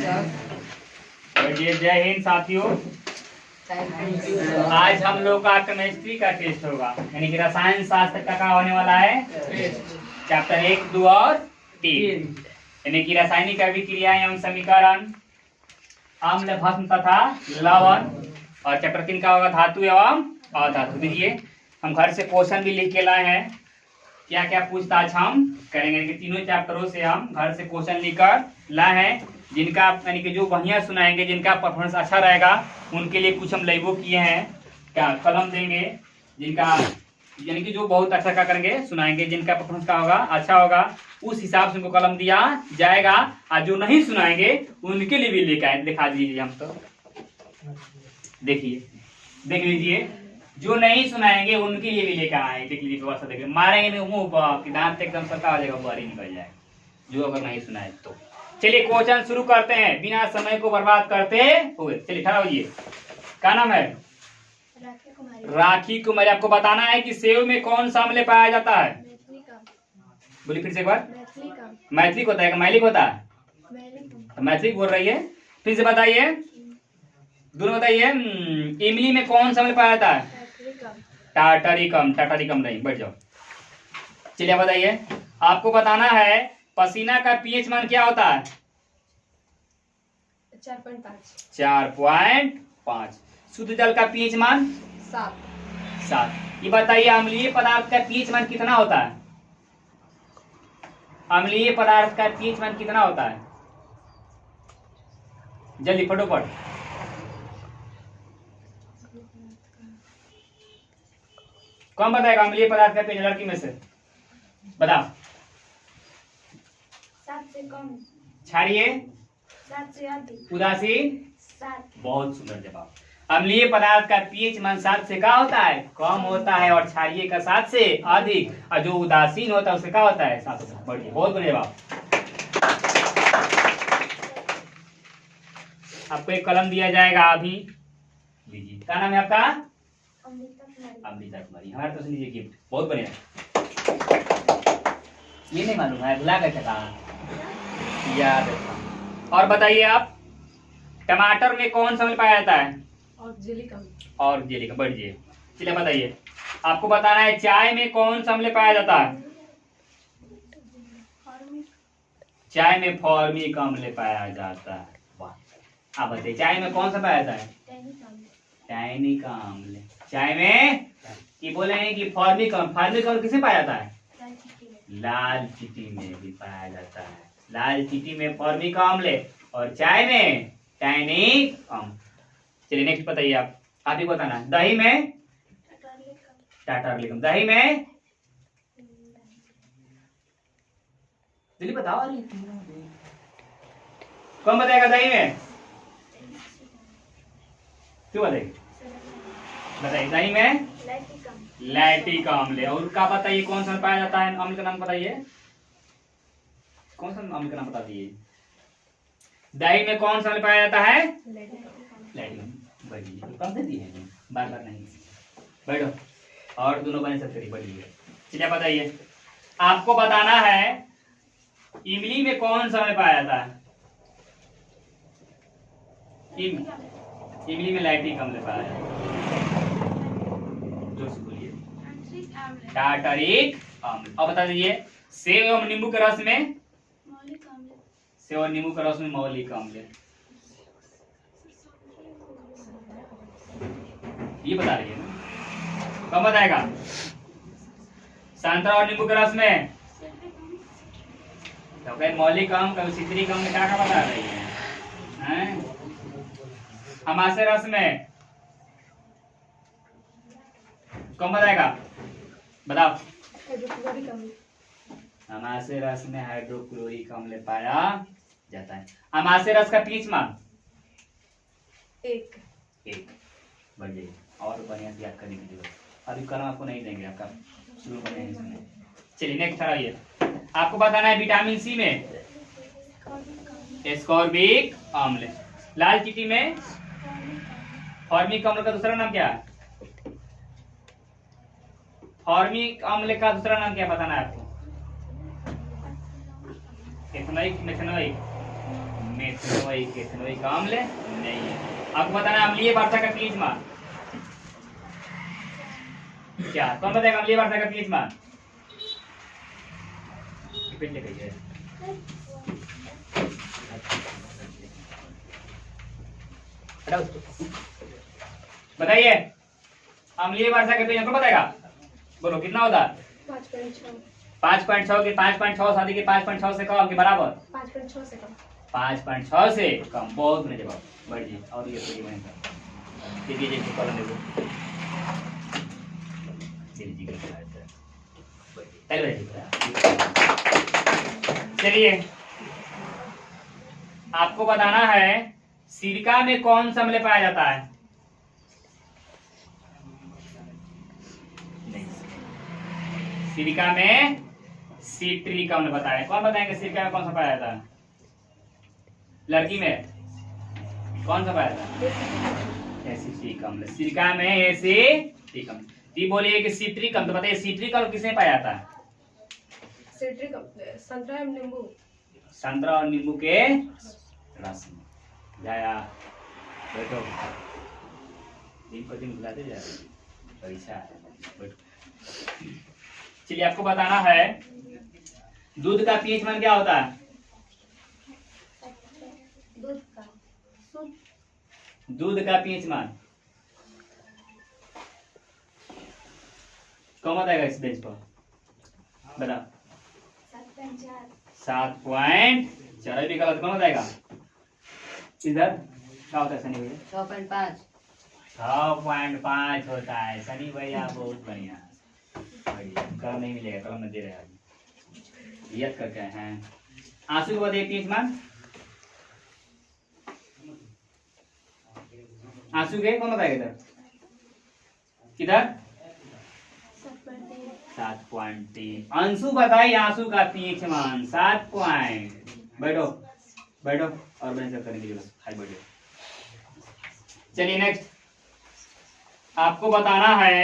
जय हिंद साथियों। आज हम लोग का केमिस्ट्री का टेस्ट होगा, यानी कि रसायन शास्त्र का होने वाला है चैप्टर 1, 2 और 3, यानी कि रासायनिक अभिक्रिया एवं समीकरण, अम्ल भस्म तथा लवण। और चैप्टर 3 का होगा धातु एवं अधातु। देखिए हम घर से क्वेश्चन भी लिख के लाए हैं, क्या क्या पूछताछ हम करेंगे। कि तीनों चैप्टरों से हम घर से क्वेश्चन लिखकर लाए हैं, जिनका यानी कि जो बढ़िया सुनाएंगे, जिनका परफॉर्मेंस अच्छा रहेगा, उनके लिए कुछ हम लेबो किए हैं, क्या कलम देंगे। जिनका यानी कि जो बहुत अच्छा करेंगे सुनाएंगे, जिनका परफॉर्मेंस का होगा अच्छा होगा, उस हिसाब से उनको कलम दिया जाएगा। और जो नहीं सुनाएंगे उनके लिए भी लेकर दिखा दीजिए। हम तो देखिए देख लीजिए, जो नहीं सुनाएंगे उनके लिए भी लेकर आए। देख लीजिए व्यवस्था, देखिए मारेंगे नहीं मुंह पर, दांत एकदम सटा हो जाएगा, बाहर ही निकल जाए जो अगर नहीं सुनाए तो। चलिए क्वेश्चन शुरू करते हैं बिना समय को बर्बाद करते हुए। चलिए खड़ा होइए। क्या नाम है? राखी कुमारी। आपको बताना है कि सेव में कौन सा अम्ल पाया जाता है। बोलिए फिर से एक बार। मैथिलिक होता है कि मैलिक होता है? मैथिलिक बोल रही है। फिर से बताइए, दोनों बताइए। इमली में कौन सा अम्ल पाया जाता है? टाटरिकम। टाटरिकम नहीं, बैठ जाओ। चलिए बताइए, आपको बताना है पसीना का पीएच मान क्या होता है? 4.5। 4.5। शुद्ध जल का पीएच मान 7। ये बताइए अम्लीय पदार्थ का पीएच मान कितना होता है? अम्लीय पदार्थ का पीएच मान कितना होता है? जल्दी फटोफट। कौन बताएगा अम्लीय पदार्थ का पीएच? लड़की में से बताओ। 7 से कम। क्षारीय? 7 से अधिक। उदासीन? 7। बहुत सुंदर जवाब। अम्लीय पदार्थ का पीएच मान 7 से क्या होता है? कम होता है। और क्षारीय का 7 से अधिक। और जो उदासीन होता है उससे क्या होता है? 7 से। बढ़िया, बहुत बढ़िया जवाब। आपको एक कलम दिया जाएगा अभी, लीजिए। क्या नाम है आपका? अमृता कुमारी। हमारे तरफ से लीजिए गिफ्ट। बहुत बढ़िया। ये नहीं मालूम है, भुला गए थे याद। और बताइए आप, टमाटर में कौन सा अम्ल पाया जाता है? और जेलिक। बढ़िए। चलिए बताइए, आपको बताना है चाय में कौन सा अम्ल पाया जाता है? चाय में फॉर्मिक अम्ल पाया जाता है। वाह। आप बताइए चाय में कौन सा पाया जाता है? टैनिक अम्ल। चाय में ये बोले हैं कि फॉर्मिक अम्ल। फॉर्मिक अम्ल किसे पाया जाता है? लाल चीटी में भी पाया जाता है। लाल चीटी में फॉर्मिक अम्ल और चाय में टैनिक अम्ल। चलिए नेक्स्ट बताइए आप ही बताना। दही में टाटरलिकम। दही में जल्दी बताओ। कौन बताएगा दही में? क्यों बताइए? बताइए दही में लैक्टिक अम्ल। और उसका बताइए कौन सा पाया जाता है? अम्ल का नाम बताइए। कौन सा अम्ल का नाम बता दिए। दही में कौन सा अम्ल पाया जाता है? लैक्टिक। बढ़िए, कम से दिए हैं, बार बार नहीं। बैठो और दोनों बने सब करिए। बढ़िए। चलिए बताइए, आपको बताना है इमली में कौन सा अम्ल पाया जाता है? इमली में लैक्टिक अम्ल पाया जाता है। जोर से बोलिए। टाटरिक अम्ल। अब बता दीजिए, सेब एवं नींबू के रस में? सेब और नींबू के रस में मौलिक अम्ल। ये बता रही है ना? कब बताएगा? संतरा और नींबू के रस में तो कहीं मौलिक अम्ल, कभी सिट्रिक अम्ल, क्या क्या बता रही है? अमाशय रस में कौन बताएगा? बताओ। अमाशय रस में हाइड्रोक्लोरिक अम्ल पाया जाता है। अमाशय रस का पीएच मान 1। बढ़िया। और बढ़िया से याद करने की जरूरत। अभी कलम आपको नहीं देंगे, आपका शुरू करने नहीं सुने। चलिए नेक्स्ट आइए, आपको बताना है विटामिन सी में एस्कॉर्बिक अम्ल। लाल चीटी में फॉर्मिक अम्ल का दूसरा नाम क्या है? फॉर्मिक अम्ल का दूसरा नाम क्या बताना है आपको? Ethanoic, methanoic. मेथनोइक एथनोइक अम्ल नहीं है। आपको बताना अम्लीय वर्षा का पीएच मान क्या? कौन बताएगा अम्लीय वर्षा का पीएच मान? बताइए अम्लीय वर्षा का पीएच कौन बताएगा? बोलो कितना होता है? 5.6 के 5.6 शादी के 5.6 से कम के बराबर 5.6 से कम 5.6 से कम। बहुत बड़े जवाब बढ़ जी। और ये थोड़ी बने देखिए जी कॉलम देखो चलिए आपको बताना है सिरका में कौन सा अम्ल पाया जाता है? सिरका में सिट्रिक अम्ल बताएं। कौन बताएंगे सिरका में कौन सा पाया जाता है? लड़की में कौन सा पाया जाता है? एसिटिक अम्ल। सिरका में एसिटिक अम्ल। ये बोलिए कि सिट्रिक अम्ल, तो बताइए सिट्रिक अम्ल किसमें पाया जाता है? सिट्रिक संतरा एवं नींबू संतरा और नींबू के रस में। जाया बैठो दिन पर दिन बुलाते जा पैसा है बैठो। चलिए आपको बताना है दूध का पीएच मान क्या होता है? दूध का पीएच मान कौन बताएगा इस बेंच पर? बताओ 7.4 भी गलत। कौन बताएगा? इधर क्या होता है सनी भैया? 6.5 होता है सनी भैया। बहुत बढ़िया कलम नहीं मिलेगा, कलम में दे रहे हैं याद करके हैं। आंसू को बताइए पीएच मान। आंसू के कौन बताएगा? इधर किधर 7.3। अंशु बताइए आंसू का पीएच मान 7 पॉइंट। बैठो बैठो और बने सब करेंगे हाई बैठो। चलिए नेक्स्ट आपको बताना है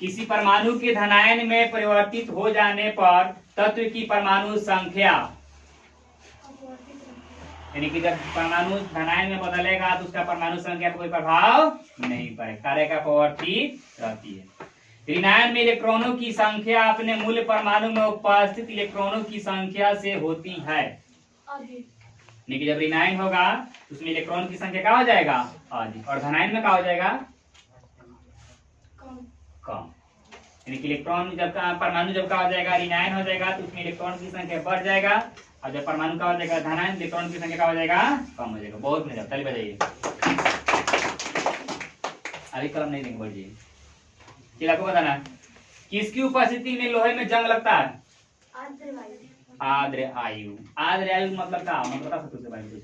किसी परमाणु के धनायन में परिवर्तित हो जाने पर तत्व की परमाणु संख्या, यानी कि जब परमाणु धनायन में बदलेगा तो उसका परमाणु संख्या पर कोई प्रभाव नहीं पड़ेगा, कार्य का परिवर्तित रहती है। ऋणायन में इलेक्ट्रॉनों की संख्या अपने मूल परमाणु में उपस्थित इलेक्ट्रॉनों की संख्या से होती है। यानी कि जब ऋणायन होगा तो उसमें इलेक्ट्रॉन की संख्या क्या हो जाएगा? अधिक। और धनायन में क्या हो जाएगा? कम। यानी कि इलेक्ट्रॉन जब परमाणु जब क्या हो जाएगा? ऋणायन हो जाएगा तो उसमें इलेक्ट्रॉन की संख्या बढ़ जाएगा और जब परमाणु का हो जाएगा धनायन इलेक्ट्रॉन की संख्या क्या हो जाएगा? कम हो जाएगा। बहुत बढ़िया ताली बजाइए। अभी कलम नहीं देंगे बढ़िए। चलिए आपको बताना किसकी उपस्थिति में लोहे में जंग लगता है? आर्द्र आयु। आर्द्र आयु मतलब क्या? मतलब बता सकते हो भाई कुछ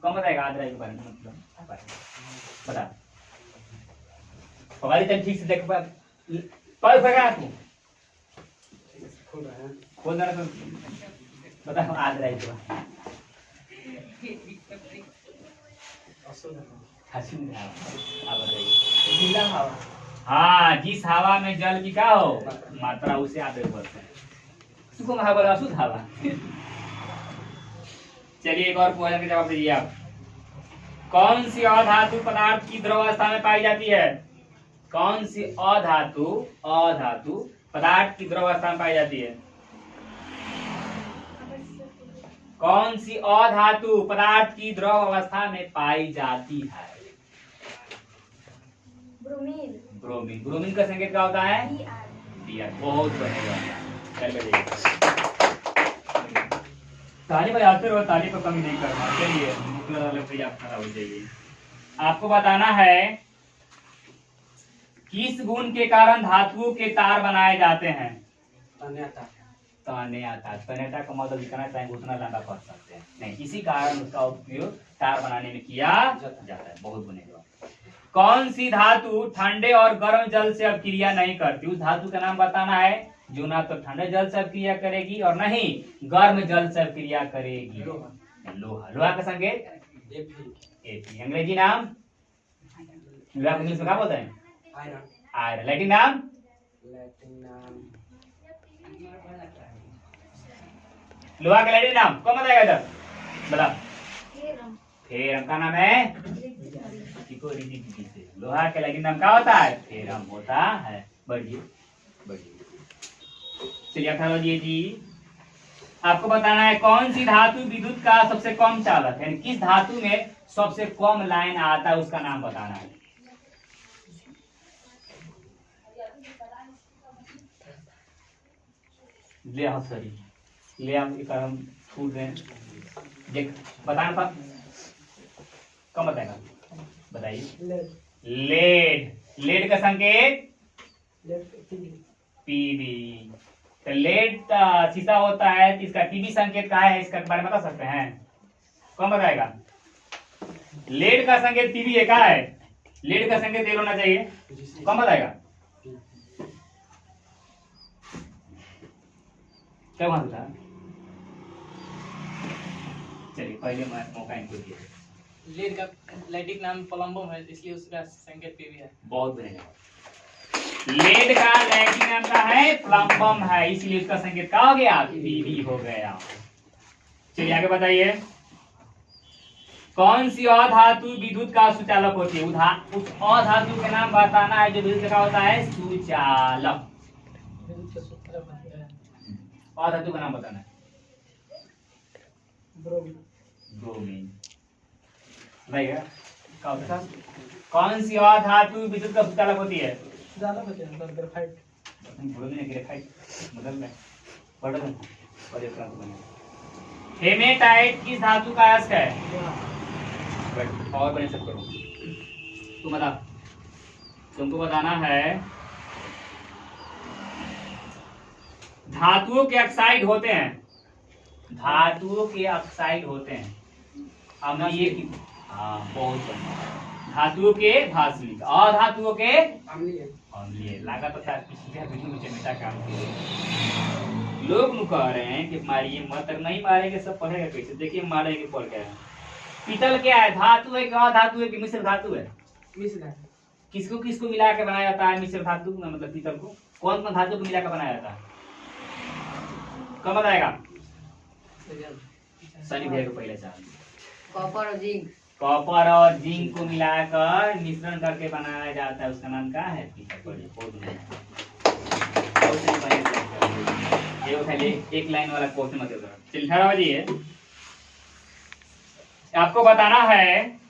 कौन बताएगा आर्द्र आयु के बारे में? मतलब बता पवाली तक ठीक से देख पा कल फेंका तू खोल ना तो बता आर्द्र आयु का हाँ जिस हवा में जल की क्या हो मात्रा उसे आर्द्र बोलते हैं। इसको महा बोला अशुद्ध हवा। चलिए एक और क्वेश्चन का जवाब दीजिए आप। कौन सी अधातु पदार्थ की द्रव अवस्था में पाई जाती है? कौन सी अधातु पदार्थ की द्रव अवस्था में पाई जाती है? कौन सी अधातु पदार्थ की द्रव अवस्था में पाई जाती है? ब्रोमीन। ब्रोमीन। ब्रोमीन का संकेत क्या होता है? Br। बहुत बढ़िया। ताली बजाते रहो, ताली पर कमी नहीं करना। चलिए खड़ा हो जाइए। आपको बताना है किस गुण के कारण धातुओं के तार बनाए जाते हैं? तन्यता का मतलब जितना चाहेंगे उतना लंबा कर सकते हैं नहीं, इसी कारण उसका उपयोग तार बनाने में किया जाता है। बहुत बनेगा। कौन सी धातु ठंडे और गर्म जल से अभिक्रिया नहीं करती? उस धातु का नाम बताना है जो ना तो ठंडे जल से अभिक्रिया करेगी और न ही गर्म जल से अभिक्रिया करेगी। लोहा। लोहा का संकेत Fe। अंग्रेजी नाम लोहा इंग्लिश में क्या बोलते हैं? आयरन। लैटिन नाम लोहा का लैटिन नाम कौन बताएगा इधर? बता। फेरम। फेरम का नाम है लोहा के लैटिन नाम क्या होता है? फेरम होता है। बढ़िए बढ़िए। चलिए 18 जी, आपको बताना है कौन सी धातु विद्युत का सबसे कम चालक है, किस धातु में सबसे कम लाइन आता है उसका नाम बताना है। ले आओ सॉरी, ले आओ एक हम छूट रहे हैं। देख बताना था, कौन बताएगा? बताइए। लेड। लेड का संकेत पीबी। तो लेड शीशा होता है, तो इसका पीबी संकेत क्या है, इसका बारे में बता सकते हैं? कौन बताएगा? लेड का संकेत पीबी है, क्या है? लेड का संकेत ये होना चाहिए, कौन बताएगा? क्या वहां था? चलिए पहले मौका इनको दिया। लेड का लैटिन नाम प्लम्बम है, इसलिए उसका संकेत पीबी है। बहुत बढ़िया। लेड का लैटिन नाम का है प्लम्बम है, इसलिए उसका संकेत क्या हो गया? पीबी हो गया। चलिए आगे बताइए, कौन सी अधातु विद्युत का सुचालक होती है? उस अधातु के नाम बताना है जो विद्युत का होता है सुचालक। अधातु का नाम बताना है। ब्रोमीन। बताइएगा क्या होता है? कौन सी अधातु विद्युत का सुचालक होती है? ग्रेफाइट। हेमेटाइट किस धातु का अयस्क है? और बने सब करो, तुम बता। तुमको बताना है धातुओं के ऑक्साइड होते हैं, धातुओं के ऑक्साइड होते हैं अम्लीय की, हाँ बहुत बढ़िया। धातुओं के भास्मिक, अधातुओं के अम्लीय। लागत होता है इसलिए वीडियो में चमेटा काम किए। लोग नु कह रहे हैं कि मारिए मत, नहीं मारेंगे सब पढ़ेगा कैसे? देखिए मारेंगे पढ़ क्या है। पीतल क्या है? धातु है कि अधातु है कि मिश्र धातु है? मिश्र है। किसको किसको मिला के बनाया जाता है मिश्र धातु? मतलब पीतल को कौन कौन धातु को मिला के बनाया जाता है? कब बताएगा? शनि भैया को पहले चाहिए। कॉपर और जिंक। कॉपर और जिंक को मिलाकर मिश्रण करके बनाया जाता है, उसका नाम क्या है? एक लाइन वाला क्वेश्चन मत देना। चलिए 18 बजे आपको बताना है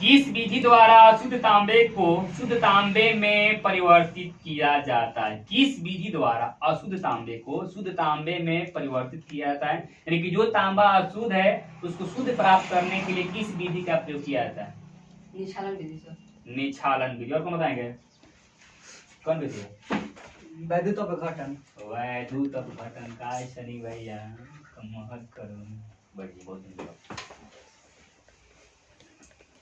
किस विधि द्वारा शुद्ध तांबे को शुद्ध तांबे में परिवर्तित किया जाता है? किस विधि द्वारा अशुद्ध तांबे को शुद्ध तांबे में परिवर्तित किया जाता है? यानी कि जो तांबा अशुद्ध है उसको शुद्ध प्राप्त करने के लिए किस विधि का प्रयोग किया जाता है? निछालन विधि से। निछालन विधि। और कौन बताएंगे? कौन विधि है? वैद्युत अपघटन। वैद्युत अपघटन का शनि भैया मत करो। बढ़िया, बहुत धन्यवाद।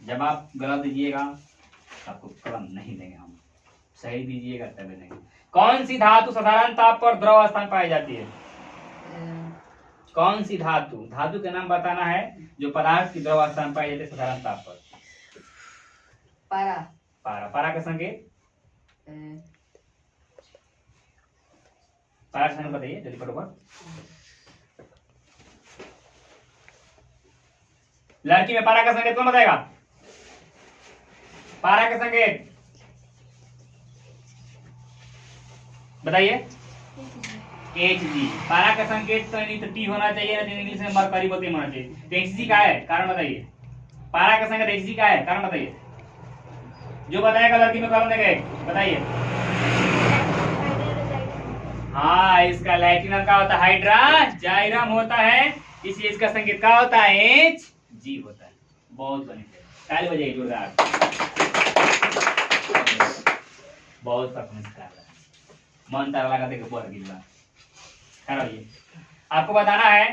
जब आप गलत दीजिएगा आपको कलम नहीं देंगे हम, सही दीजिएगा तभी देंगे। कौन सी धातु साधारण ताप पर द्रव अवस्था में पाई जाती है? कौन सी धातु? धातु के नाम बताना है जो पदार्थ की द्रव अवस्था में पाई जाती है साधारण ताप पर। पारा। पारा। पारा का संकेत? पारा का संकेत बताइए जल्दी फटाफट। लड़की में पारा का संकेत कौन बताएगा? पारा का संकेत बताइए। Hg। पारा का संकेत तो नहीं तो T होना चाहिए, ना इंग्लिश में मरकरी बोलते होना चाहिए। तो Hg का है, कारण बताइए। पारा का संकेत Hg का है, कारण बताइए। जो बताएगा लड़की में कलम देंगे, बताइए। हाँ, इसका लैटिन नाम क्या होता है? हाइड्राजाइरम होता है, इसलिए इसका संकेत क्या होता है? Hg होता है। बहुत बढ़िया, ताली बजाइए जोरदार। बहुत परफॉर्मेंस कर रहा है, मन तारा लगा देकर बढ़ गिरा। आपको बताना है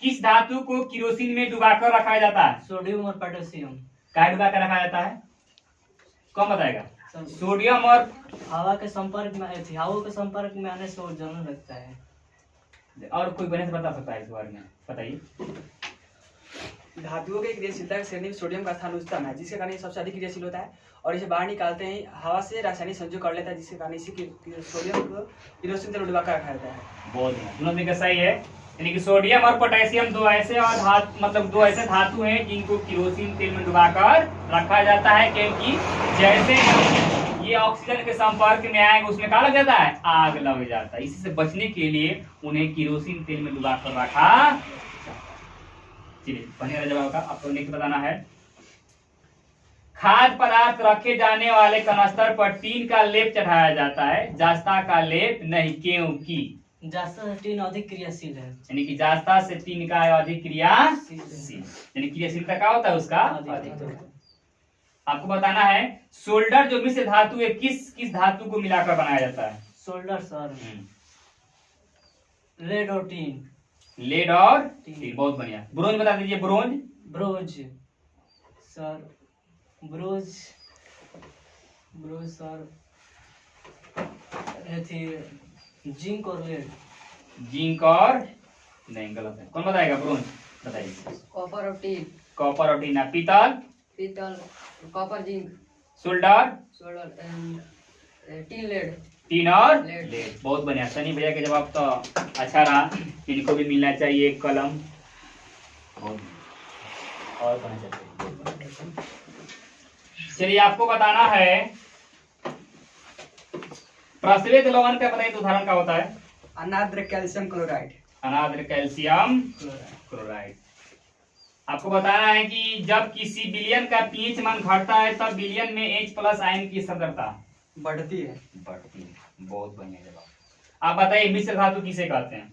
किस धातु को किरोसिन में डुबाकर रखा जाता है? सोडियम और पोटेशियम। क्या डुबा कर रखा जाता है? कौन बताएगा? सोडियम और हवा के संपर्क में आने से वो जलने लगता है। और कोई बने से बता सकता है इस बारे में? बताइए। धातुओं के क्रियाशीलता की श्रेणी में सोडियम का स्थान उच्चतम है, जिसके कारण ये सबसे अधिक क्रियाशील होता है और इसे बाहर निकालते ही हवा से रासायनिक संयोग कर लेता है, जिसके कारण इसी सोडियम को किरोसिन तेल डुबा कर रखा जाता है। बहुत दोनों का सही है। यानी कि सोडियम और पोटेशियम दो ऐसे और धातु मतलब दो ऐसे धातु हैं जिनको केरोसिन तेल में डुबाकर रखा जाता है, क्योंकि जैसे ये ऑक्सीजन के संपर्क में आएंगे उसमें क्या लग जाता है, आग लग जाता है। इसी से बचने के लिए उन्हें केरोसिन तेल में डुबाकर रखा। चलिए बने जवाब का आपको नेक्स्ट बताना है। खाद्य पदार्थ रखे जाने वाले कनस्तर पर टीन का लेप चढ़ाया जाता है, जास्ता का लेप नहीं, क्योंकि जास्ता से टीन अधिक क्रियाशील है। यानी कि जास्ता से टीन का अधिक क्रियाशील, यानी क्रियाशीलता क्या होता है उसका अधिक होता है। आपको बताना है सोल्डर जो मिश्र धातु है किस किस धातु को मिलाकर बनाया जाता है। सोल्डर सर लेड और टीन। लेड और टीन, बहुत बढ़िया। ब्रोंज बता दीजिए। Bronze bronze sir, bronze sir zinc और लेड। जिंक और नहीं, गलत है। कौन बताएगा? ब्रोंज बताइए। कॉपर और टीन। कॉपर और टीन। पीतल पीतल, copper zinc. Solder solder tin lead. Tin और लेड। लेड, बहुत बढ़िया। सनी भैया के जवाब तो अच्छा रहा, इनको भी मिलना चाहिए एक कलम। और कहना चाहिए। चलिए आपको बताना है प्रस्वेद लवण का बताइए तो उदाहरण क्या होता है। अनाद्र कैल्शियम क्लोराइड। अनाद्र कैल्शियम क्लोराइड। आपको बताना है कि जब किसी विलयन का पीएच मान घटता है तब विलयन में H+ आयन की सांद्रता बढ़ती है। बढ़ती है, बहुत बढ़िया जवाब। आप बताइए मिश्र धातु किसे कहते हैं?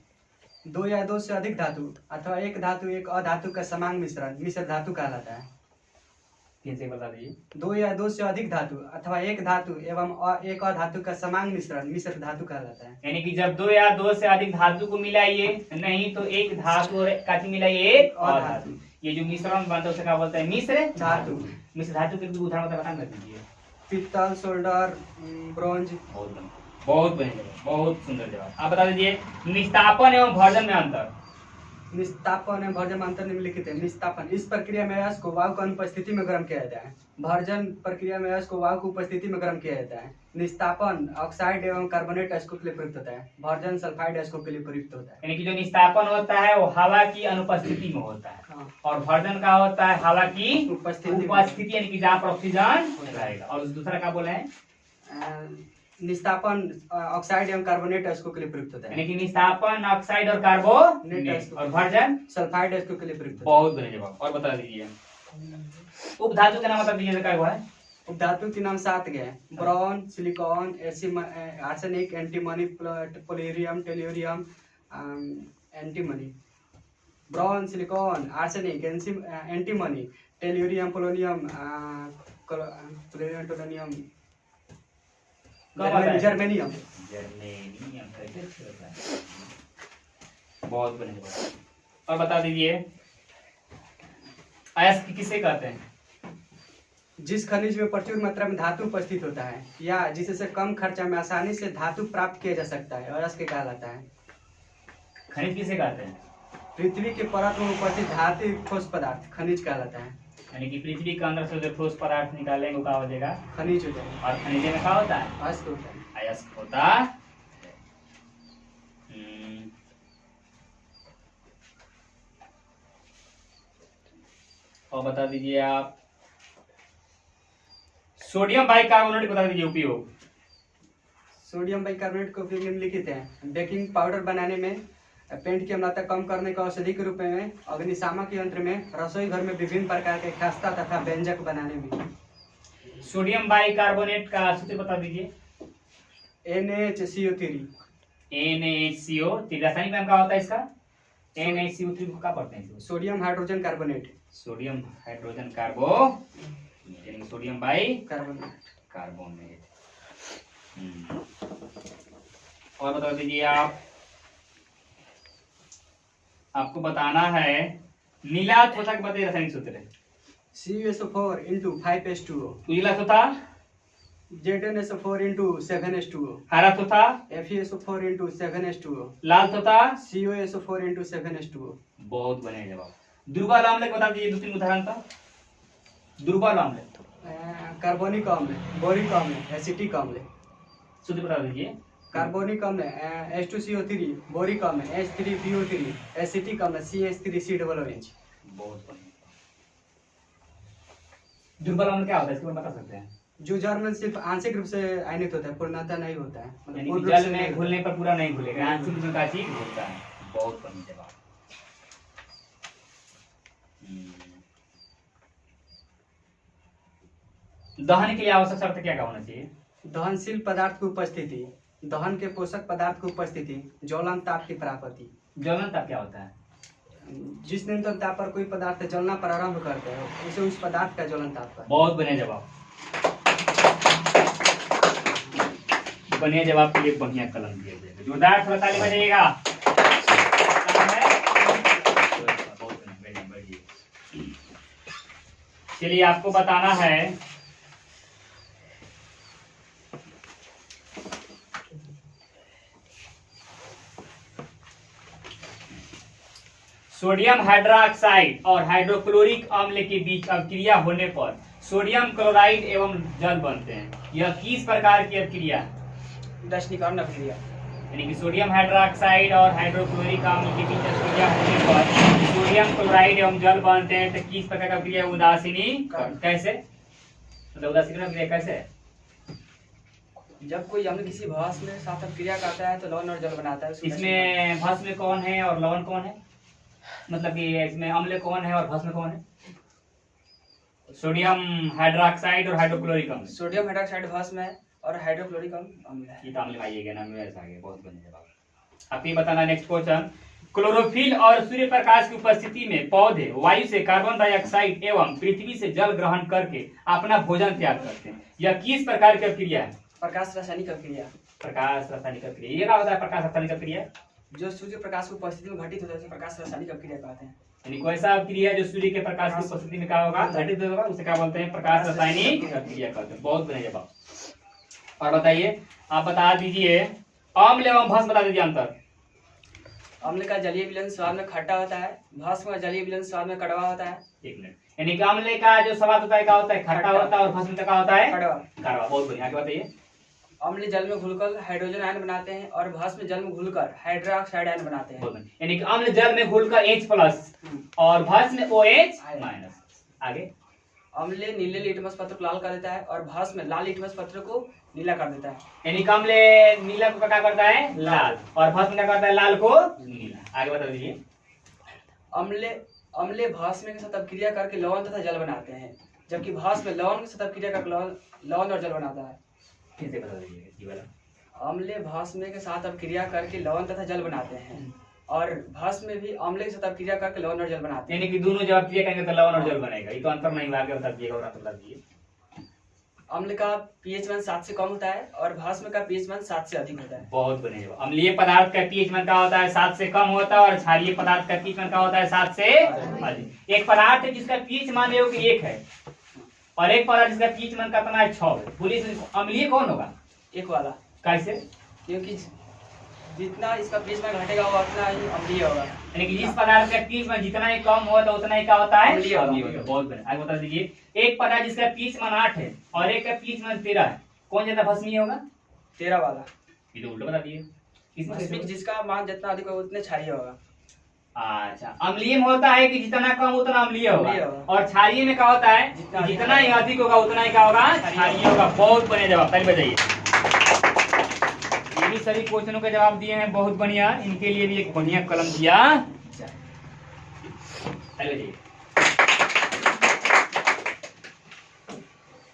दो या दो से अधिक धातु अथवा एक धातु एक अधातु का समान मिश्रण मिश्र धातु कहलाता है। फिर से बता दीजिए। दो या दो से अधिक धातु अथवा एक धातु एवं एक अधातु का समान मिश्रण मिश्र धातु कहलाता है। यानी कि जब दो या दो से अधिक धातु को मिलाइए, नहीं तो एक धातु और काची मिलाइए एक अधातु, ये जो मिश्रण बनता है उसे क्या बोलते हैं? मिश्र धातु। मिश्र धातु के उदाहरण बता दीजिए। पीतल, सोल्डर, ब्रोंज। बहुत बढ़िया, बहुत सुंदर जवाब। आप बता दीजिए निस्तापन एवं भर्जन में अंतर। निस्तापन एवं भर्जन में अंतर निम्नलिखित है। निस्तापन, इस प्रक्रिया में अयस्क को वायु की अनुपस्थिति में गर्म किया जाता है। भर्जन प्रक्रिया में अयस्क को वायु की उपस्थिति में गर्म किया जाता है। निस्तापन ऑक्साइड एवं कार्बोनेट अयस्कों के लिए प्रयुक्त होता है। भर्जन सल्फाइड अयस्कों के लिए प्रयुक्त होता है। यानी कि जो निस्तापन होता है वो हवा की अनुपस्थिति में होता है, हाँ। और भर्जन का होता है हवा की उपस्थिति। यानी कि जहाँ पर ऑक्सीजन रहेगा। और दूसरा क्या बोले हैं? निस्तापन ऑक्साइड एवं कार्बोनेट अयस्कों के लिए प्रयुक्त होता है। यानी कि निस्तापन ऑक्साइड और कार्बोनेट, और भर्जन सल्फाइड अयस्कों के लिए प्रयुक्त होता बहुत बढ़िया जवाब। और बता दीजिए उपधातु का नाम बता दीजिए क्या हुआ है? है। उपधातु के नाम 7 गए। Boron, silicon, arsenic, antimony, polonium, tellurium, antimony. Boron, silicon, arsenic, antimony, tellurium, polonium, टोलोनियम, जर्मेनियम। बहुत बढ़िया। और बता दीजिए अयस्क किसे कहते हैं? जिस खनिज में प्रचुर मात्रा में धातु उपस्थित होता है या जिससे कम खर्चा में आसानी से धातु प्राप्त किया जा सकता है, अयस्क कहलाता है। खनिज किसे कहते हैं? पृथ्वी के परत में उपस्थित धातु ठोस पदार्थ खनिज कहलाता है। यानी कि पृथ्वी के अंदर से जो ठोस पदार्थ निकालेंगे वो क्या हो जाएगा? खनिज हो जाएगा। और खनिज में क्या होता है? अयस्क होता है। अयस्क होता है। और बता दीजिए आप सोडियम बाइकार्बोनेट बता दीजिए उपयोग। सोडियम बाइकार्बोनेट का उपयोग निम्नलिखित है। बेकिंग पाउडर बनाने में, पेंट की अम्लता कम करने का औषधि के रूप में, अग्निशामक यंत्र में, रसोई घर में विभिन्न प्रकार के खास्ता तथा व्यंजक बनाने में। सोडियम बाइकार्बोनेट का सूत्र बता दीजिए। NaHCO3। NaHCO3 रासायनिक नाम क्या होता है इसका? NaHCO3 को क्या पढ़ते हैं? Sodium hydrogen carbonate. Sodium hydrogen carbonate, sodium bicarbonate. और बता दीजिए आप, आपको बताना है नीला त्वचा के बताइए रासायनिक सूत्र। CuSO4 × 5H2O। उजला त्वचा? ZnSO4 × 7H2O। हरा त्वचा? FeSO4 × 7H2O। लाल त्वचा? CuSO4 × 7H2O। बहुत बढ़िया जवाब। दुर्बल अम्ल बता दीजिए 2-3 उदाहरण था। दुर्बल अम्ल? कार्बोनिक अम्ल, बोरिक अम्ल, एसिटिक अम्ल। सूत्र बता दीजिए। कार्बोनिक अम्ल H2CO3, बोरिक अम्ल H3PO3, एसिटिक अम्ल CH3COOH। बहुत बढ़िया। दुर्बल अम्ल क्या होता है इसके बारे में बता सकते हैं? जो जल में सिर्फ आंशिक रूप से आयनित होता है, पूर्णतः नहीं होता है, यानी पूर्ण कि रूप जल से नहीं में होता। घुलने पर पूरा नहीं घुलेगा, आंशिक रूप में का चीज घुलता है। बहुत बढ़िया जवाब। दहन के लिए आवश्यक शर्त क्या क्या होना चाहिए? दहनशील पदार्थ की उपस्थिति, दहन के पोषक पदार्थ की उपस्थिति, ज्वलन ताप की प्राप्ति। ज्वलन ताप क्या होता है? जिस न्यूनतम ताप पर कोई पदार्थ जलना प्रारंभ करते हैं उसे उस पदार्थ का ज्वलन ताप है। बहुत बढ़िया जवाब। बढ़िया जवाब के लिए बढ़िया कलम दिया जाएगा। जोरदार थोड़ा ताली बजाइएगा। चलिए आपको बताना है सोडियम हाइड्रोक्साइड और हाइड्रोक्लोरिक अम्ल के बीच अभिक्रिया होने पर सोडियम क्लोराइड एवं जल बनते हैं। यह किस प्रकार की अभिक्रिया है? दशनीकरण अभिक्रिया। यानी कि सोडियम हाइड्रोक्साइड और हाइड्रोक्लोरिक अम्ल के बीच अभिक्रिया होने पर सोडियम क्लोराइड एवं जल बनते हैं। तो किस प्रकार का अभिक्रिया? उदासीनीकरण। कैसे? मतलब उदासीनीकरण अभिक्रिया कैसे? जब कोई अम्ल किसी भस्म में साथ अभिक्रिया करता है तो लवण और जल बनाता है। इसमें भस्म कौन है और लवण कौन है? मतलब कि इसमें अम्ल कौन है और भस्म कौन है? सोडियम हाइड्रोक्साइड और हाइड्रोक्लोरिक अम्ल। सोडियम हाइड्रोक्साइड भस्म है और हाइड्रोक्लोरिक अम्ल है। ये तो अम्ल आइएगा ना, में ऐसा आगे बहुत बढ़िया जवाब। आप ये बताना नेक्स्ट क्वेश्चन। क्लोरोफिल और सूर्य प्रकाश की उपस्थिति में पौधे वायु से कार्बन डाइऑक्साइड एवं पृथ्वी से जल ग्रहण करके अपना भोजन त्याग करते हैं। यह किस प्रकार की अभिक्रिया है? प्रकाश रासायनिक अभिक्रिया। प्रकाश रासायनिक अभिक्रिया। ये क्या होता है प्रकाश रासायनिक अभिक्रिया? जो सूर्य प्रकाश की उपस्थिति में घटित होता है उसे प्रकाश रासायनिक अभिक्रिया कहते हैं। यानी कोई ऐसा अभिक्रिया जो सूर्य के प्रकाश की उपस्थिति में क्या होगा? घटित होगा, उसे क्या बोलते हैं? प्रकाश रासायनिक अभिक्रिया कहते हैं। बहुत बढ़िया जवाब। और बताइए, आप बता दीजिए अम्ल एवं भस्म बता दीजिए अंतर। अम्ल का जलीय विलयन स्वाद में खट्टा होता है, भस्म का जलीय विलयन स्वाद में कड़वा होता है। एक मिनट। यानी कि अम्ल का जो स्वाद होता है क्या होता है? खट्टा होता है और भस्म का क्या होता है? कड़वा। कड़वा। बहुत बढ़िया। आगे बताइए। अम्ल जल में घुलकर हाइड्रोजन आयन बनाते हैं और भस्म जल में घुलकर हाइड्रोक्साइड आयन बनाते हैं। बहुत बढ़िया। यानी कि अम्ल जल में घुलकर H+ और भस्म OH-। आगे। अम्ल नीले लिटमस पत्र को लाल कर देता है और भस्म लाल लिटमस पत्र को नीला कर देता है। यानी कि अम्ल नीला को क्या करता है? लाल। और भस्म क्या करता है? लाल को नीला। आगे बता दीजिए। अम्ल भस्म के साथ अभिक्रिया करके लवण तथा जल बनाते हैं, जबकि भस्म लवण के साथ अभिक्रिया करके लवण और जल बनाता है। फिर से बता दीजिए ये वाला। अम्ल भस्म के साथ अभिक्रिया करके लवण तथा जल बनाते हैं और भस्म भी अम्ल के साथ अभिक्रिया करके लवण और जल बनाते हैं। यानी कि दोनों जब अभिक्रिया करेंगे तो लवण और जल बनेगा। ये तो अंतर नहीं हुआ। आगे बता दीजिए और बता दीजिए। अम्ल का pH मान 7 से कम होता है और भस्म का pH मान 7 से अधिक होता है। बहुत बढ़िया। अम्लीय पदार्थ का pH मान क्या होता है? 7 से कम होता है और क्षारीय पदार्थ का pH मान क्या होता है? 7 से अधिक। एक पदार्थ है जिसका pH मान 1 है और एक पदार्थ जिसका pH मान कितना है? 6 है। बोलिए अम्लीय कौन होगा? एक वाला। कैसे? क्योंकि जितना इसका pH मान घटेगा वो उतना ही अम्लीय होगा। यानी कि जिस पदार्थ का pH मान जितना ही कम होता है उतना ही क्या होता है? अम्लीय होगा। होता है। बहुत बढ़िया। आगे बता दीजिए। एक पदार्थ जिसका pH मान 8 है और एक का pH मान 13 है, कौन ज्यादा भस्मीय होगा? 13 वाला। ये तो उल्टा बता दिए। किसमें कैसे होगा? जिसका मान जितना अधिक होगा उतने क्षारीय होगा। अच्छा, अम्लीय में होता है कि जितना कम उतना अम्लीय अम्लीय होगा होगा। और क्षारीय में क्या होता है? जितना ही अधिक होगा उतना ही क्या होगा? क्षारीय होगा। बहुत बढ़िया जवाब। पहले बताइए। ये भी सभी क्वेश्चनों के जवाब दिए हैं। बहुत बढ़िया। इनके लिए भी एक बढ़िया कलम दिया जाए। पहले बताइए।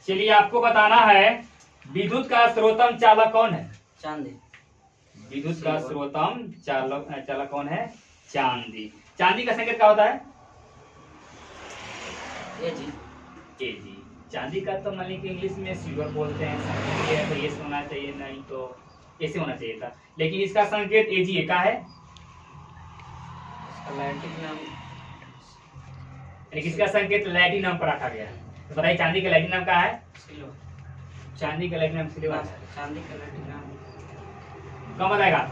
चलिए आपको बताना है विद्युत का स्रोतम चालक कौन है? चांदी। विद्युत का स्रोतम चालक कौन है? चांदी। चांदी का संकेत क्या होता है? Ag। चांदी का तो मान लीजिए इंग्लिश में सिल्वर बोलते हैं। संकेत ये है तो ऐसे होना चाहिए, नहीं तो ऐसे होना चाहिए था, लेकिन इसका संकेत Ag है। क्या है? यानी किसका संकेत लैटिन नाम पर रखा गया है। तो बताइए चांदी का लैटिन नाम क्या है? चांदी का लैटिन नाम सिल्वर। चांदी का लैटिन नाम कौन बताएगा?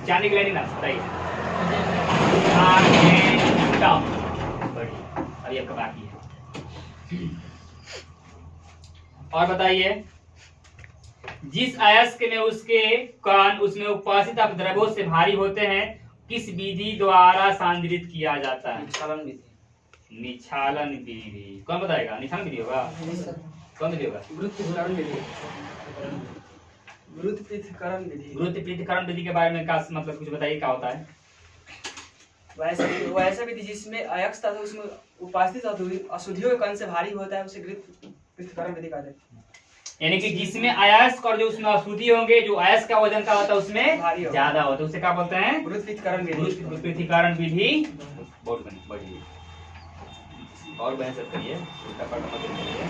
चांदी का लैटिन नाम बताइए। आर्जेंटम। बढ़िया। अभी आपका बाकी है। और बताइए जिस अयस्क में उसके कण उसमें उपस्थित अपद्रव्यों से भारी होते हैं किस विधि द्वारा सांद्रित किया जाता है? निक्षालन विधि। निक्षालन विधि। कौन बताएगा? निक्षालन विधि होगा। कौन विधि होगा? गुरुत्वाकर्षण विधि। गुरुत्वाकर्षण विधि। गुरुत्वाकर्षण विधि के बारे में का मतलब कुछ बताइए, क्या होता है? वैसा विधि जिसमें अयस्क तथा उसमें उपस्थित अशुद्धियों के कण से भारी होता है उसे गुरुत्वाकर्षण विधि कहते हैं। यानी कि जिसमें अयस्क और जो उसमें अशुद्धि होंगे, जो अयस्क का वजन का होता है उसमें भारी होगा। ज्यादा होता है, उसे क्या बोलते हैं? गुरुत्वाकर्षण विधि। गुरुत्वाकर्षण विधि। बहुत बढ़िया। और बहन सब करिए, उल्टा पलटा मत करिए।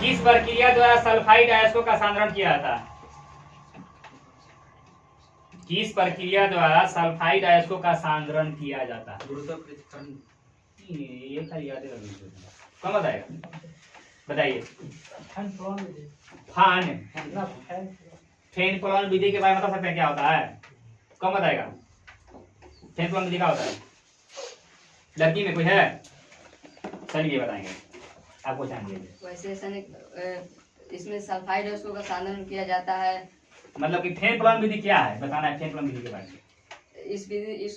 किस प्रक्रिया द्वारा सल्फाइड अयस्कों का सांद्रण किया जाता है? किस प्रक्रिया द्वारा सल्फाइड अयस्कों का सांद्रण किया जाता है? गुरुत्वाकर्षण। ये खाली याद रखिए। कौन बताएगा? बताइए। फान फेन प्लॉन विधि के बारे में बता सकते हैं क्या होता है? कौन बताएगा? फेन प्लॉन विधि क्या होता है? लड़की में कोई है? चलिए बताएंगे, आपको जानिए। वैसे इसमें सल्फाइड अयस्कों का सांद्रण किया जाता है। मतलब कि फेन प्लॉन विधि क्या है, बताना है फेन प्लॉन विधि के बारे में। इस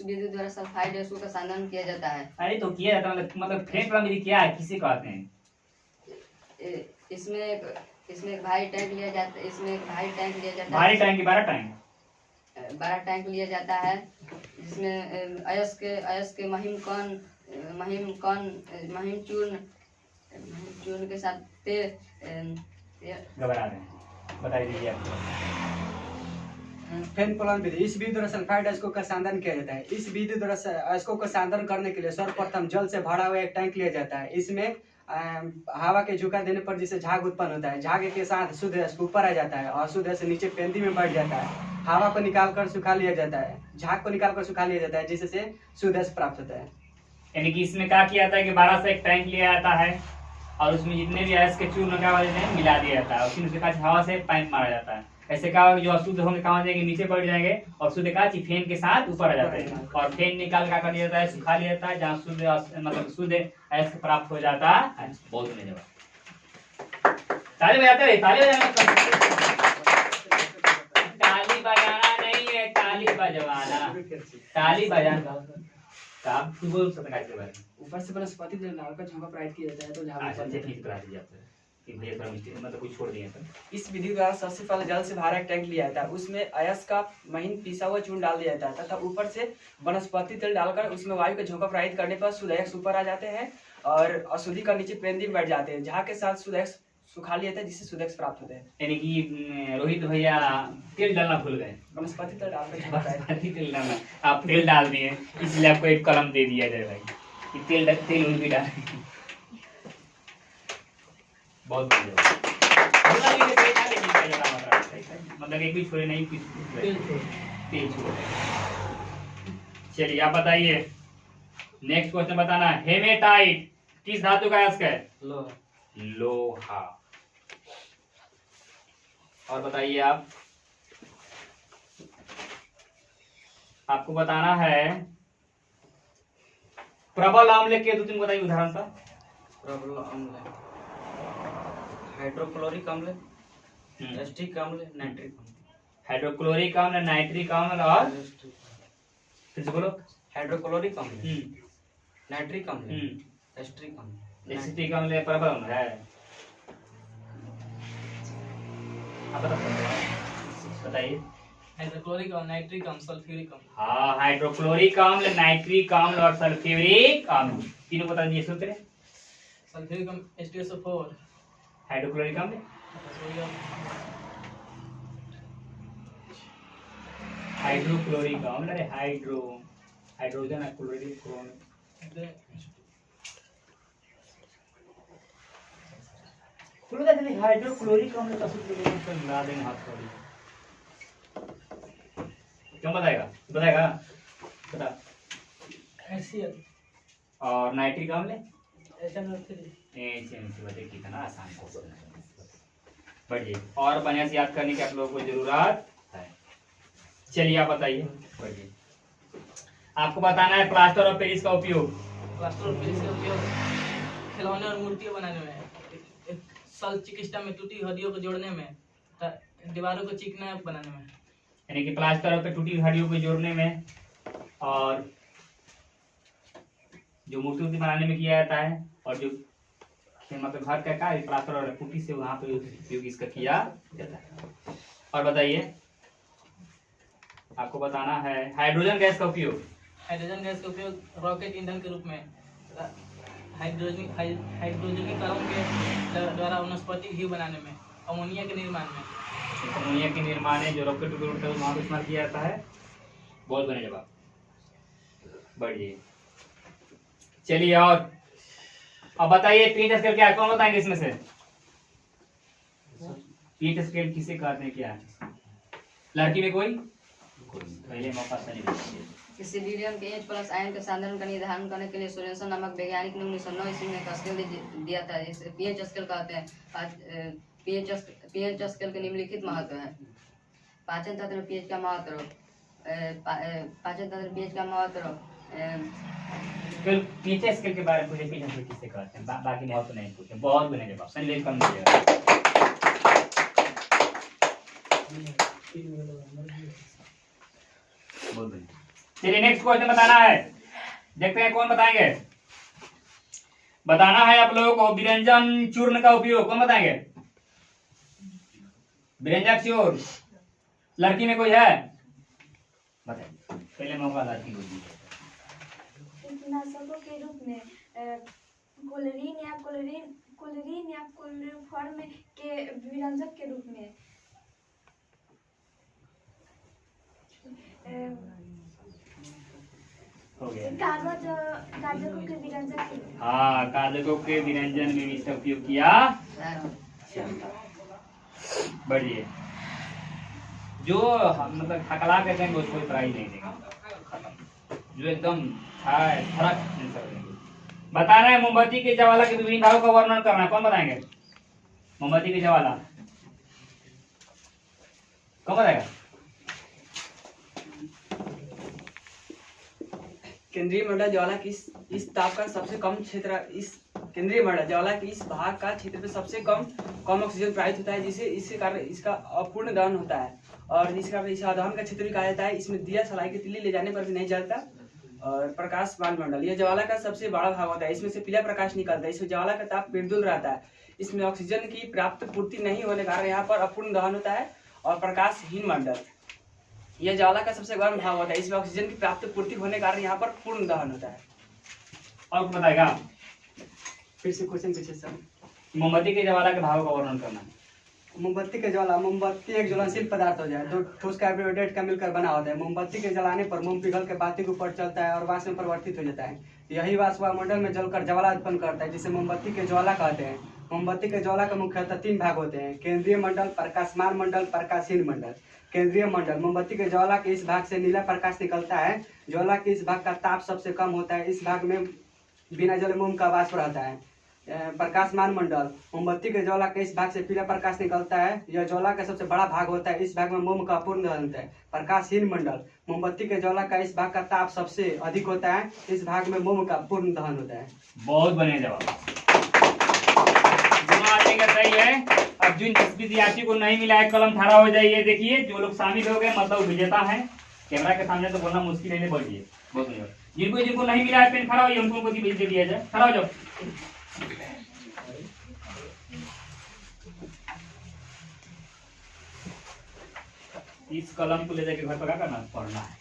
विधि द्वारा सल्फाइड अयस्कों का सांद्रण किया जाता है। अरे तो किया जाता है, मतलब फेन प्लॉन विधि क्या है, किसे कहते हैं? इसमें एक भारी टैंक लिया जाता है। भारी टैंक की 12 टैंक 12 टैंक लिया जाता है, जिसमें अयस्क के महिम चूर्ण के साथ तेल घबरा रहे हैं, बताइए दीजिए आप। फेन प्लॉन विधि। इस विधि द्वारा सल्फाइड अयस्कों का सांद्रण किया जाता है। इस विधि द्वारा अयस्कों का सांद्रण करने के लिए सर्वप्रथम जल से भरा हुआ एक टैंक लिया जाता है। इसमें हवा के झुका देने पर जिससे झाग उत्पन्न होता है। झाग के साथ शुद्ध अयस्क ऊपर आ जाता है और शुद्ध अयस्क नीचे पेंदी में बैठ जाता है। हवा को निकालकर सुखा लिया जाता है, झाग को निकालकर सुखा लिया जाता है, जिससे शुद्ध अयस्क प्राप्त होता है। यानी कि इसमें क्या किया जाता है कि 12 से एक टैंक लिया जाता है और उसमें जितने भी अयस्क के चूर्ण क्या हैं मिला दिया जाता है, फिर उसके बाद हवा से पाइप मारा जाता है। ऐसे क्या होगा, जो अशुद्ध होंगे कहाँ हो जाएंगे, नीचे बैठ जाएंगे और शुद्ध का फेन के साथ ऊपर आ जाते हैं और फेन निकाल कर लिया जाता है, सुखा लिया जाता है, जहाँ शुद्ध मतलब शुद्ध अयस्क प्राप्त हो जाता है। बहुत धन्यवाद। ताली बजाते रहे, ताली बजाना ताली बजाना नहीं है, ताली बजवाना, ताली बजाना। आप बोल सकते हैं इसके बारे में? ऊपर से वनस्पति जल का झोंका प्राप्त किया जाता है तो अच्छा ठीक करा दीजिए आप कि भैया थोड़ा मिस्टेक मतलब कुछ छोड़ दिए सर। इस विधि द्वारा सबसे पहले जल से भरा एक टैंक लिया जाता है, उसमें अयस्क का महीन पिसा हुआ चूर्ण डाल दिया जाता है तथा ऊपर से वनस्पति तेल डालकर उसमें वायु का झोंका प्रवाहित करने पर शुद्ध अयस्क ऊपर आ जाते हैं और अशुद्धि का नीचे पेंदी में बैठ जाते हैं, जहाँ के साथ शुद्ध अयस्क सुखा लिया जाता है, जिससे शुद्ध अयस्क प्राप्त होते हैं। यानी कि रोहित भैया तेल डालना भूल गए, वनस्पति तेल डालकर तेल डालना आप तेल डाल दिए, इसलिए आपको एक कलम दे दिया जाए भाई कि तेल भी डाल। बहुत मतलब एक भी छोड़े नहीं, तेल छोड़े। चलिए आप बताइए, नेक्स्ट क्वेश्चन बताना। हेमेटाइट किस धातु का अयस्क है? लोहा। और बताइए आप, आपको बताना है प्रबल अम्ल के 2-3 बताइए उदाहरण सा। प्रबल अम्ल हाइड्रोक्लोरिक अम्ल, एस्टिक अम्ल, नाइट्रिक अम्ल। हाइड्रोक्लोरिक अम्ल, नाइट्रिक अम्ल और फिर से बोलो। हाइड्रोक्लोरिक अम्ल, नाइट्रिक अम्ल, एस्टिक अम्ल। एसिटिक अम्ल प्रबल अम्ल है। आप बता सकते हैं, बताइए। हाइड्रोक्लोरिक अम्ल, नाइट्रिक अम्ल, सल्फ्यूरिक अम्ल। हाँ, हाइड्रोक्लोरिक अम्ल, नाइट्रिक अम्ल और सल्फ्यूरिक अम्ल, तीनों बता दीजिए सूत्र। सल्फ्यूरिक अम्ल H2SO4, हाइड्रोक्लोरिक अम्ल हाइड्रोक्लोरिक अम्ल, अरे हाइड्रोजन है, क्लोरीन क्रोम। खुल गया जल्दी। हाइड्रोक्लोरिक अम्ल का सूत्र मिला देंगे हाथ थोड़ी। क्यों बताएगा? बताएगा बता। HCl और नाइट्रिक अम्ल HNO3। बताइए कितना आसान क्वेश्चन है। बढ़िए, और बढ़िया से याद करने की आप लोगों को जरूरत है। चलिए आप बताइए, बढ़िए। आपको बताना है प्लास्टर ऑफ पेरिस का उपयोग। प्लास्टर ऑफ पेरिस का उपयोग खिलौने और मूर्तियां बनाने में, शल्य चिकित्सा में टूटी हड्डियों को जोड़ने में, दीवारों को चिकना बनाने में। यानी कि प्लास्टर पे टूटी हड्डियों को जोड़ने में, और जो मूर्ति बनाने में किया जाता है, और जो मतलब घर का प्लास्टर और पुट्टी से वहां पे उपयोग इसका किया जाता है। और बताइए, आपको बताना है हाइड्रोजन गैस का उपयोग। हाइड्रोजन गैस का उपयोग रॉकेट ईंधन के रूप में हाइड्रोजनीकरण के द्वारा वनस्पति घी बनाने में, अमोनिया के निर्माण में। अमोनिया के निर्माण है जो रॉकेट उपयोग वहां पर इस्तेमाल किया जाता है। बहुत बने जवाब, बढ़िए। चलिए, और अब बताइए पीएच स्केल क्या है, कौन बताएंगे इसमें से? पीएच स्केल किसे कहते हैं, क्या है? लड़की में कोई पहले मौका सही दीजिए। किसी लीडियम के H प्लस आयन के साधारण का निर्धारण करने के लिए सोरेनसन नामक वैज्ञानिक ने 1909 ईस्वी में एक स्केल दिया था, जिसे पीएच स्केल कहते हैं। पीएच स्केल के निम्नलिखित महत्व है। पाचन तंत्र में पीएच का महत्व, पाचन तंत्र में पीएच का महत्व। पीएच स्केल के बारे में पूछे, पीएच स्केल किसे कहते हैं, बाकी महत्व नहीं पूछे। बहुत बने जवाब, सही कम दीजिएगा। चलिए नेक्स्ट क्वेश्चन बताना है, देखते हैं कौन बताएंगे। बताना है आप लोगों को विरंजन चूर्ण का उपयोग, कौन बताएंगे? विरंजक चूर्ण, लड़की में कोई है? बताइए, पहले मौका लड़की को दीजिए। कीटनाशकों के रूप में क्लोरीन या क्लोरोफॉर्म के विरंजक के रूप में, हो गया। कागजों के विरंजक के रूप में। हाँ, कागजों के विरंजन में भी इसका उपयोग किया। बढ़िए। जो मतलब थकला के देंगे उसको प्राइज नहीं देंगे, जो एकदम बताना है। मोमबत्ती के ज्वाला के विभिन्न भागों का वर्णन करना है, कौन बताएंगे? मोमबत्ती के ज्वाला कौन बताएगा? केंद्रीय मंडल ज्वाला की इस ताप का सबसे कम क्षेत्र, इस केंद्रीय मंडल ज्वाला की इस भाग का क्षेत्र में सबसे कम ऑक्सीजन प्रवाहित होता है, जिसे इसके कारण इसका अपूर्ण दहन होता है, और इसका दहन का क्षेत्र भी कहा जाता है। इसमें दिया सलाई की तिल्ली ले जाने पर भी नहीं जलता। और प्रकाशमान मंडल, यह ज्वाला का सबसे बड़ा भाग होता है, इसमें से पीला प्रकाश निकलता है। इसमें ज्वाला का ताप मृदुल रहता है, इसमें ऑक्सीजन की प्राप्त पूर्ति नहीं होने के कारण यहाँ पर अपूर्ण दहन होता है। और प्रकाशहीन मंडल, यह ज्वाला का सबसे गर्म भाग होता है, इसमें ऑक्सीजन की प्राप्त पूर्ति होने के कारण यहाँ पर पूर्ण दहन होता है। और बताएगा? फिर से क्वेश्चन पूछे सर। मोमबत्ती के ज्वाला के भागों का वर्णन करना है। मोमबत्ती के ज्वाला, मोमबत्ती एक ज्वलनशील पदार्थ हो जाए, दो ठोस कार्बोहाइड्रेट का मिलकर बना होता है। मोमबत्ती के जलाने पर मोम पिघल के बाती के ऊपर चलता है और वाष्प में परिवर्तित हो जाता है। यही वाष्प वायुमंडल में जलकर ज्वाला उत्पन्न करता है, जिसे मोमबत्ती के ज्वाला कहते हैं। मोमबत्ती के ज्वाला का मुख्यतः 3 भाग होते हैं: केंद्रीय मंडल, प्रकाशमान मंडल, प्रकाशहीन मंडल। केंद्रीय मंडल, मोमबत्ती के ज्वाला के इस भाग से नीला प्रकाश निकलता है। ज्वाला के इस भाग का ताप सबसे कम होता है, इस भाग में बिना जले मोम का वाष्प रहता है। प्रकाशमान मंडल, मोमबत्ती के ज्वाला के इस भाग से पीला प्रकाश निकलता है, यह ज्वाला का सबसे बड़ा भाग होता है, इस भाग में मोम का पूर्ण दहन होता है। प्रकाशहीन मंडल, मोमबत्ती के ज्वाला का इस भाग का ताप सबसे अधिक होता है, इस भाग में मोम का पूर्ण दहन होता है। बहुत बने जवाब, दोनों आदमी का सही है। अब जिन विद्यार्थी को नहीं मिला है कलम खड़ा हो जाइए। देखिए जो लोग शामिल हो गए मतलब विजेता है। कैमरा के सामने तो बोलना मुश्किल है, बढ़िए। बहुत बढ़िया। जिनको नहीं मिला है पेन खड़ा होइए, उनको दे दिया जाए। खड़ा हो जाओ। इस कलम को ले जाके घर पर क्या करना, पढ़ना है।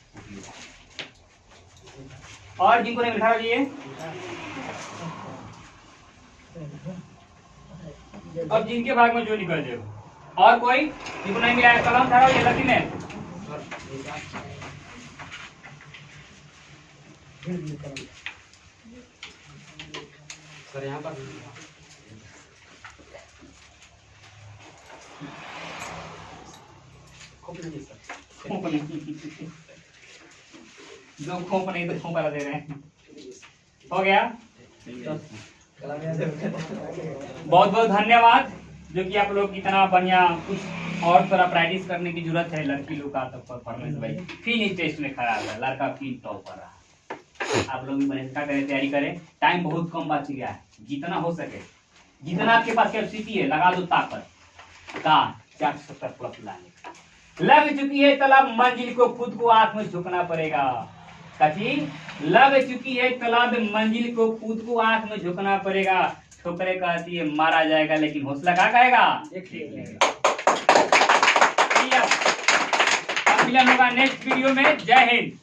और जिनको नहीं मिला होइए। अब जिनके भाग में जो निकल जाए। और कोई जिनको नहीं मिला है कलम खड़ा होइए। लकी में सर यहाँ पर दो खोप नहीं तो खोप वाला दे रहे हैं। हो गया। बहुत बहुत धन्यवाद, जो कि आप लोग इतना बढ़िया। कुछ और थोड़ा प्रैक्टिस करने की जरूरत है। लड़की लोग का तो परफॉर्मेंस भाई फिर टेस्ट में खराब है, लड़का फिर टॉपर रहा। आप लोग भी बने क्या करें, तैयारी करें। टाइम बहुत कम बच गया है, जितना हो सके, जितना आपके पास कैपेसिटी है लगा दो ताकत का। 470 प्लस लाने का। लग चुकी है तालाब मंजिल को खुद को आंख में झुकना पड़ेगा। कथी लग चुकी है तालाब मंजिल को खुद को आंख में झुकना पड़ेगा। ठोकरे कहती है मारा जाएगा लेकिन हौसला क्या कहेगा। अब मिलन होगा नेक्स्ट वीडियो में। जय हिंद।